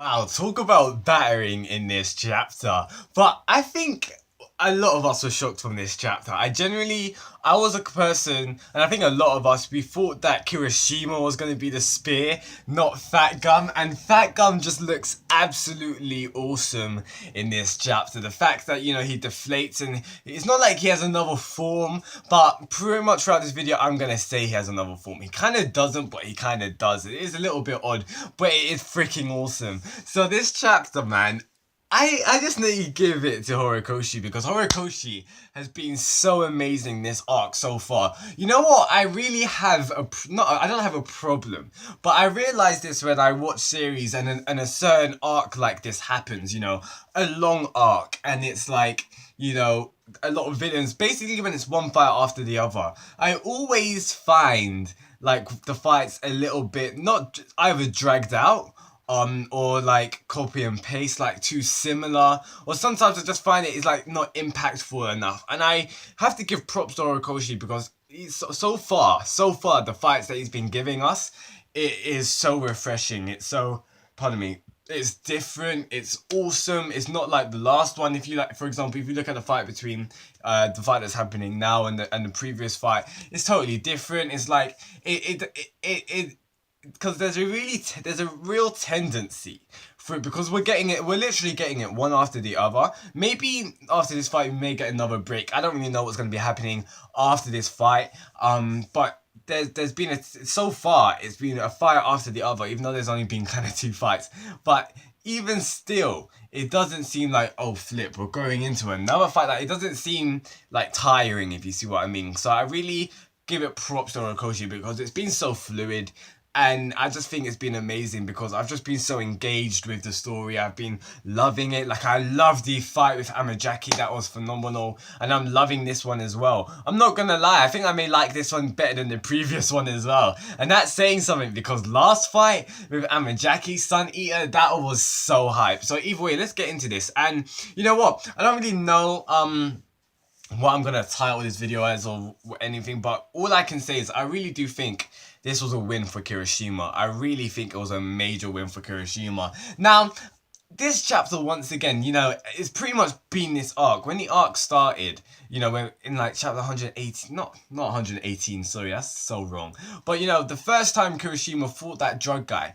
I'll talk about battering in this chapter, but I think a lot of us were shocked from this chapter. I was a person, and I think a lot of us, we thought that Kirishima was going to be the spear, not Fatgum, and Fatgum just looks absolutely awesome in this chapter. The fact that, he deflates, and it's not like he has another form, but pretty much throughout this video, I'm going to say he has another form. He kind of doesn't, but he kind of does. It is a little bit odd, but it is freaking awesome. So this chapter, man, I just need to give it to Horikoshi because Horikoshi has been so amazing this arc so far. You know what? I really have I don't have a problem, but I realized this when I watch series and a certain arc like this happens, a long arc, and it's like, a lot of villains, basically when it's one fight after the other, I always find like the fights a little bit not either dragged out or like copy and paste, like too similar, or sometimes I just find it is like not impactful enough. And I have to give props to Horikoshi because he's so far the fights that he's been giving us, it is so refreshing. It's so, pardon me, it's different, it's awesome. It's not like the last one. If you like, for example, if you look at the fight between the fight that's happening now and the previous fight, it's totally different. It's like it because there's a real tendency for it, because we're literally getting it one after the other. Maybe after this fight we may get another break. I don't really know what's going to be happening after this fight, but there's been so far it's been a fight after the other, even though there's only been kind of two fights. But even still, it doesn't seem like, oh flip, we're going into another fight. Like, it doesn't seem like tiring, if you see what I mean. So I really give it props to Horikoshi because it's been so fluid. And I just think it's been amazing because I've just been so engaged with the story. I've been loving it. Like, I love the fight with Amajaki. That was phenomenal. And I'm loving this one as well. I'm not gonna lie, I think I may like this one better than the previous one as well. And that's saying something because last fight with Amajaki, Sun Eater, that was so hype. So either way, let's get into this. And you know what? I don't really know what I'm gonna title this video as or anything, but all I can say is I really do think this was a win for Kirishima. I really think it was a major win for Kirishima. Now, this chapter, once again, it's pretty much been this arc. When the arc started, when in like chapter 118, not 118, sorry, that's so wrong. But the first time Kirishima fought that drug guy,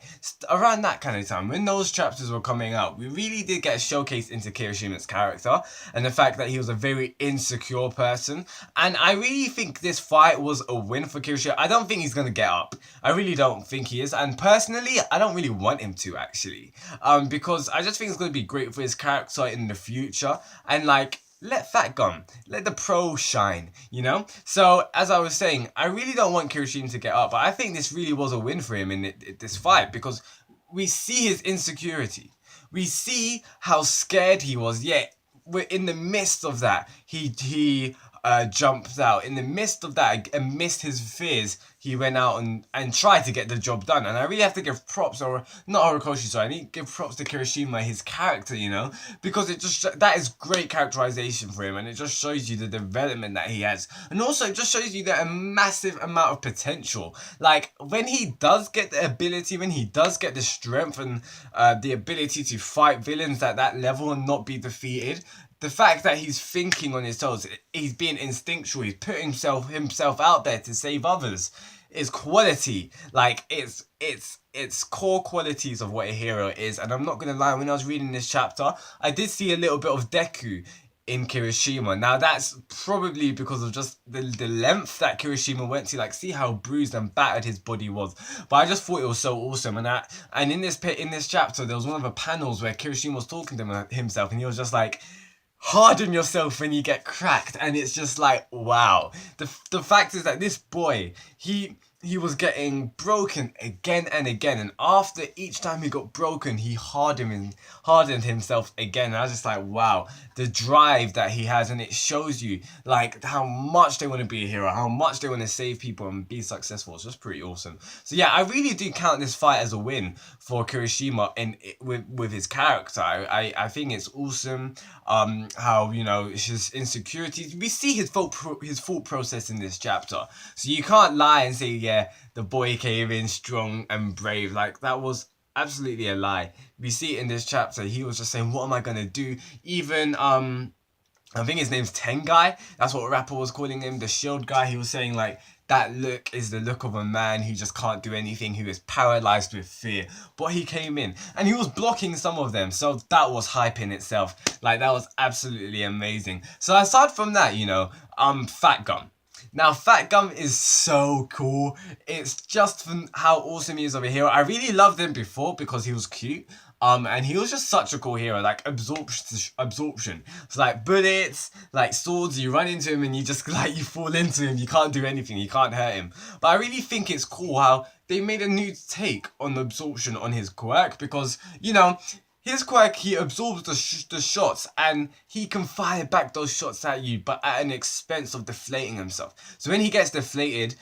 around that kind of time, when those chapters were coming out, we really did get a showcase into Kirishima's character and the fact that he was a very insecure person. And I really think this fight was a win for Kirishima. I don't think he's gonna get up. I really don't think he is. And personally, I don't really want him to, actually. Because I just think it's going to be great for his character in the future, and like, let Fatgum, let the pro shine, So as I was saying, I really don't want Kirishima to get up, but I think this really was a win for him in this fight because we see his insecurity, we see how scared he was. Yet we're in the midst of that, he jumped out in the midst of that, amidst his fears. He went out and tried to get the job done. And I really have to give props, or not Horikoshi, sorry, I need to give props to Kirishima, his character, because that is great characterization for him, and it just shows you the development that he has, and also it just shows you that a massive amount of potential. Like, when he does get the ability, when he does get the strength and the ability to fight villains at that level and not be defeated, the fact that he's thinking on his toes, he's being instinctual, he's putting himself out there to save others, is quality. Like, it's core qualities of what a hero is. And I'm not gonna lie, when I was reading this chapter, I did see a little bit of Deku in Kirishima. Now that's probably because of just the length that Kirishima went to, like, see how bruised and battered his body was. But I just thought it was so awesome. And in this chapter, there was one of the panels where Kirishima was talking to himself, and he was just like, harden yourself when you get cracked. And it's just like, wow. The fact is that this boy, he was getting broken again and again, and after each time he got broken, he hardened himself again. And I was just like, wow, the drive that he has. And it shows you like how much they want to be a hero, how much they want to save people and be successful. It's just pretty awesome. So yeah, I really do count this fight as a win for Kirishima with his character. I think it's awesome how, his insecurities, we see his thought process in this chapter. So you can't lie and say, yeah, the boy came in strong and brave. Like, that was absolutely a lie. We see it in this chapter. He was just saying, "What am I gonna do?" Even I think his name's Tengai. That's what Rapper was calling him, the shield guy. He was saying like that look is the look of a man who just can't do anything, who is paralyzed with fear. But he came in and he was blocking some of them, so that was hype in itself. Like that was absolutely amazing. So aside from that, Fatgum. Now, Fatgum is so cool. It's just from how awesome he is of a hero. I really loved him before because he was cute. And he was just such a cool hero, like absorption. So like bullets, like swords, you run into him and you just like you fall into him. You can't do anything. You can't hurt him. But I really think it's cool how they made a new take on the absorption on his quirk because his quirk, he absorbs the shots and he can fire back those shots at you, but at an expense of deflating himself. So when he gets deflated,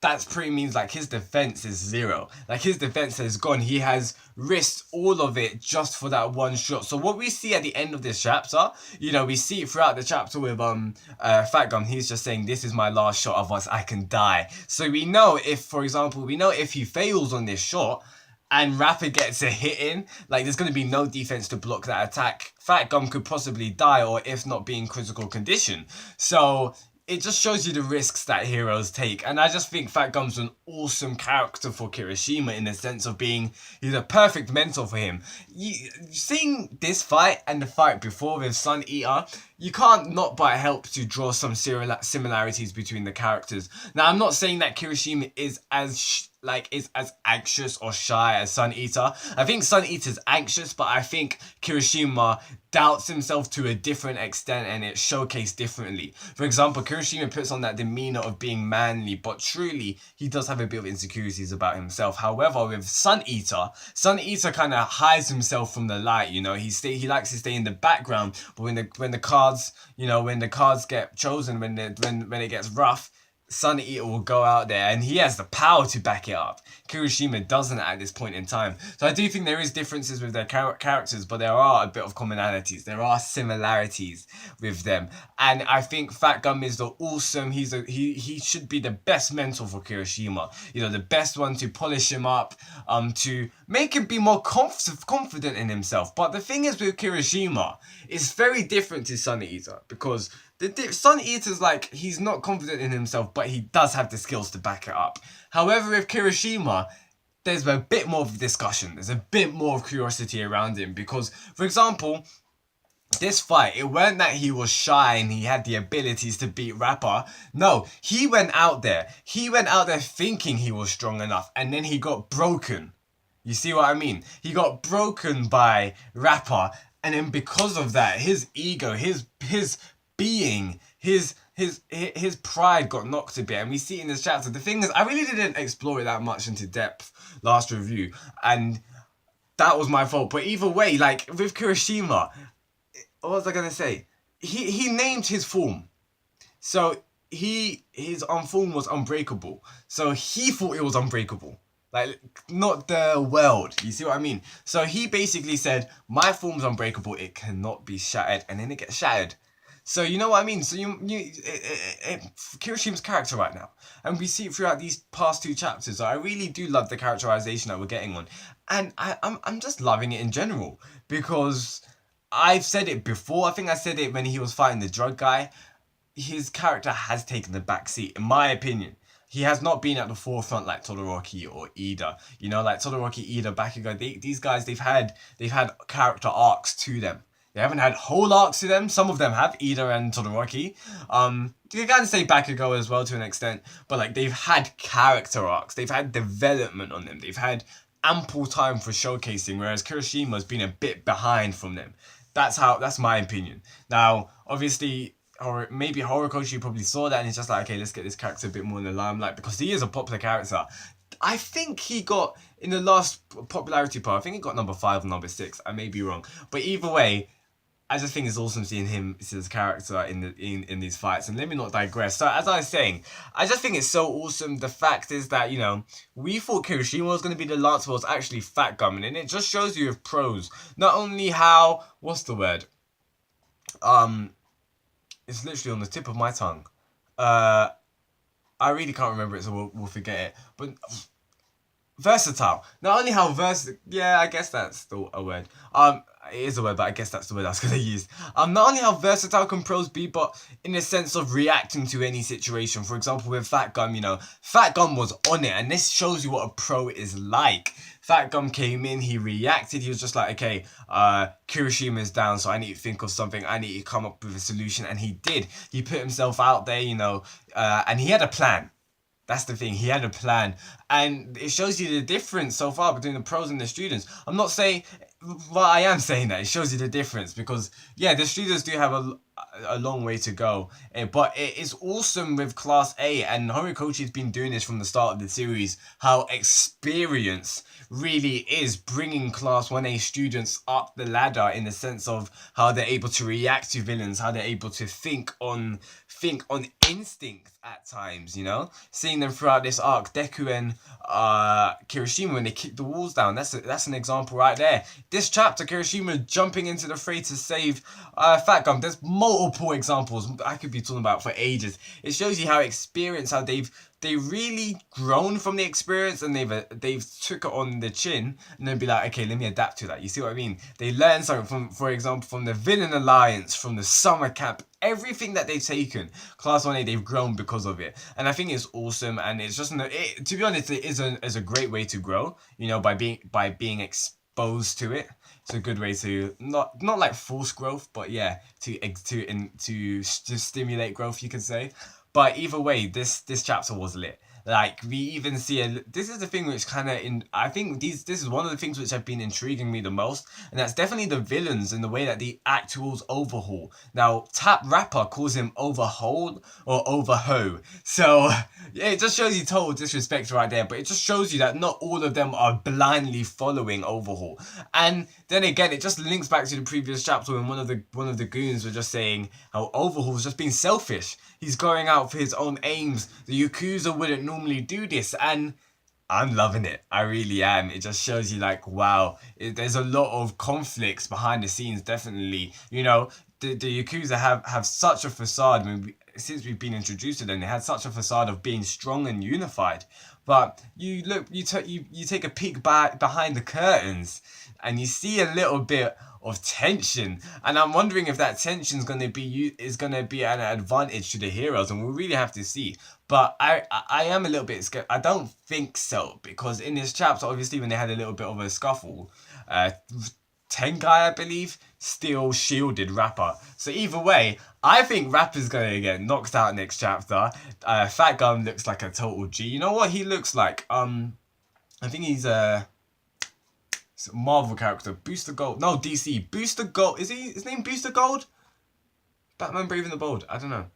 that's pretty means like his defense is zero. Like his defense has gone. He has risked all of it just for that one shot. So what we see at the end of this chapter, we see it throughout the chapter with Fatgum. He's just saying, "This is my last shot, otherwise I can die." So we know if, for example, if he fails on this shot, and Rapper gets a hit in, like there's going to be no defense to block that attack. Fatgum could possibly die, or if not, be in critical condition. So it just shows you the risks that heroes take. And I just think Fatgum's an awesome character for Kirishima in the sense of he's a perfect mentor for him. Seeing this fight and the fight before with Sun Eater, you can't not but help to draw some similarities between the characters. Now, I'm not saying that Kirishima is as anxious or shy as Sun Eater. I think Sun Eater's anxious, but I think Kirishima doubts himself to a different extent and it's showcased differently. For example, Kirishima puts on that demeanor of being manly, but truly he does have a bit of insecurities about himself. However, with Sun Eater kind of hides himself from the light. He likes to stay in the background, but when the cards get chosen, when it gets rough, Sun Eater will go out there and he has the power to back it up. Kirishima doesn't at this point in time. So I do think there is differences with their characters, but there are a bit of commonalities. There are similarities with them. And I think Fatgum is the awesome, he should be the best mentor for Kirishima. The best one to polish him up, to make him be more confident in himself. But the thing is with Kirishima, it's very different to Sun Eater because Sun Eater's like, he's not confident in himself, but he does have the skills to back it up. However, with Kirishima, there's a bit more of discussion. There's a bit more of curiosity around him because, for example, this fight, it weren't that he was shy and he had the abilities to beat Rapper. No, he went out there. He went out there thinking he was strong enough and then he got broken. You see what I mean? He got broken by Rapper and then because of that, his ego, his being, his pride got knocked a bit, and we see it in this chapter. The thing is, I really didn't explore it that much into depth last review, and that was my fault. But either way, like with Kirishima, what was I gonna say? He named his form, so his form was unbreakable. So he thought it was unbreakable. Like, not the world. You see what I mean? So he basically said, "My form's unbreakable. It cannot be shattered," and then it gets shattered. So you know what I mean? So Kirishima's character right now, and we see it throughout these past two chapters. So I really do love the characterization that we're getting on, and I'm just loving it in general because I've said it before. I think I said it when he was fighting the drug guy. His character has taken the back seat, in my opinion. He has not been at the forefront like Todoroki or Ida. Like Todoroki, Ida, Bakugo. These guys, they've had character arcs to them. They haven't had whole arcs to them. Some of them have, Ida and Todoroki. You can say Bakugo as well to an extent, but like they've had character arcs. They've had development on them. They've had ample time for showcasing, whereas Kirishima's been a bit behind from them. That's my opinion. Now, obviously, or maybe Horikoshi probably saw that and he's just like, okay, let's get this character a bit more in the limelight because he is a popular character. I think he got, in the last popularity poll, I think he got number 5 or number 6. I may be wrong. But either way, I just think it's awesome seeing him, his character in these fights. And let me not digress. So as I was saying, I just think it's so awesome. The fact is that, we thought Kirishima was going to be the last, but it was actually Fatgum. And it just shows you with pros, not only how, what's the word? It's literally on the tip of my tongue. I really can't remember it, so we'll forget it. But Versatile. Not only how versatile, yeah, I guess that's still a word. It is a word, but I guess that's the word I was gonna use. Not only how versatile can pros be, but in the sense of reacting to any situation. For example, with Fatgum, Fatgum was on it, and this shows you what a pro is like. Fatgum came in, he reacted, he was just like, okay, Kirishima is down, so I need to think of something, I need to come up with a solution, and he did. He put himself out there, and he had a plan. That's the thing. He had a plan, and it shows you the difference so far between the pros and the students. I'm not saying, well, I am saying that it shows you the difference because yeah, the students do have a long way to go, but it is awesome with Class A, and Horikochi's been doing this from the start of the series. How experience really is bringing Class 1A students up the ladder in the sense of how they're able to react to villains, how they're able to think on instinct at times, seeing them throughout this arc, Deku and Kirishima, when they kick the walls down, that's an example right there. This chapter, Kirishima jumping into the fray to save Fatgum. There's multiple examples I could be talking about for ages. It shows you how experience, how they really grown from the experience, and they've took it on the chin, and then be like, okay, let me adapt to that. You see what I mean? They learn something from, for example, from the villain alliance, from the summer camp, everything that they've taken. Class 1A, they've grown because of it, and I think it's awesome. And it's just to be honest, it is a great way to grow. By being exposed to it. It's a good way to not like force growth, but yeah, to stimulate growth, you could say. But either way, this chapter was lit. Like, we even see this is the thing which kind of I think this is one of the things which have been intriguing me the most, and that's definitely the villains and the way that the act towards Overhaul. Now, Tap Rapper calls him Overhaul or Overho, so yeah, it just shows you total disrespect right there. But it just shows you that not all of them are blindly following Overhaul. And then again, it just links back to the previous chapter when one of the goons were just saying how Overhaul's just being selfish. He's going out for his own aims. The Yakuza wouldn't normally do this, and I'm loving it. I really am. It just shows you like, wow, there's a lot of conflicts behind the scenes, definitely. The Yakuza have such a facade. I mean, since we've been introduced to them, they had such a facade of being strong and unified. But you take a peek behind the curtains, and you see a little bit of tension, and I'm wondering if that tension is going to be an advantage to the heroes, and we'll really have to see. But I am a little bit scared. I don't think so, because in this chapter, obviously, when they had a little bit of a scuffle, Tengai, I believe, still shielded Rapper. So either way, I think Rapper's gonna get knocked out next chapter. Fatgum looks like a total G. You know what he looks like? I think he's a Marvel character. Booster Gold. No, DC. Booster Gold. Is his name Booster Gold? Batman Brave and the Bold. I don't know.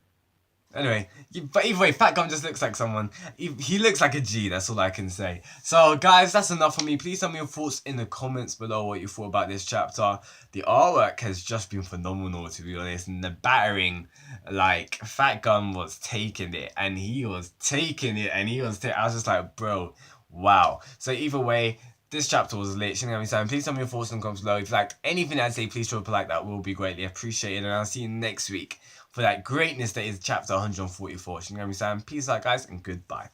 Anyway, but either way, Fatgum just looks like someone. He looks like a G, that's all I can say. So, guys, that's enough for me. Please tell me your thoughts in the comments below, what you thought about this chapter. The artwork has just been phenomenal, to be honest. And the battering, like, Fatgum was taking it. And he was taking it. And I was just like, bro, wow. So, either way, this chapter was lit. Please tell me your thoughts in the comments below. If you liked anything I'd say, please drop a like. That will be greatly appreciated. And I'll see you next week for that greatness that is chapter 144. Peace out, guys, and goodbye.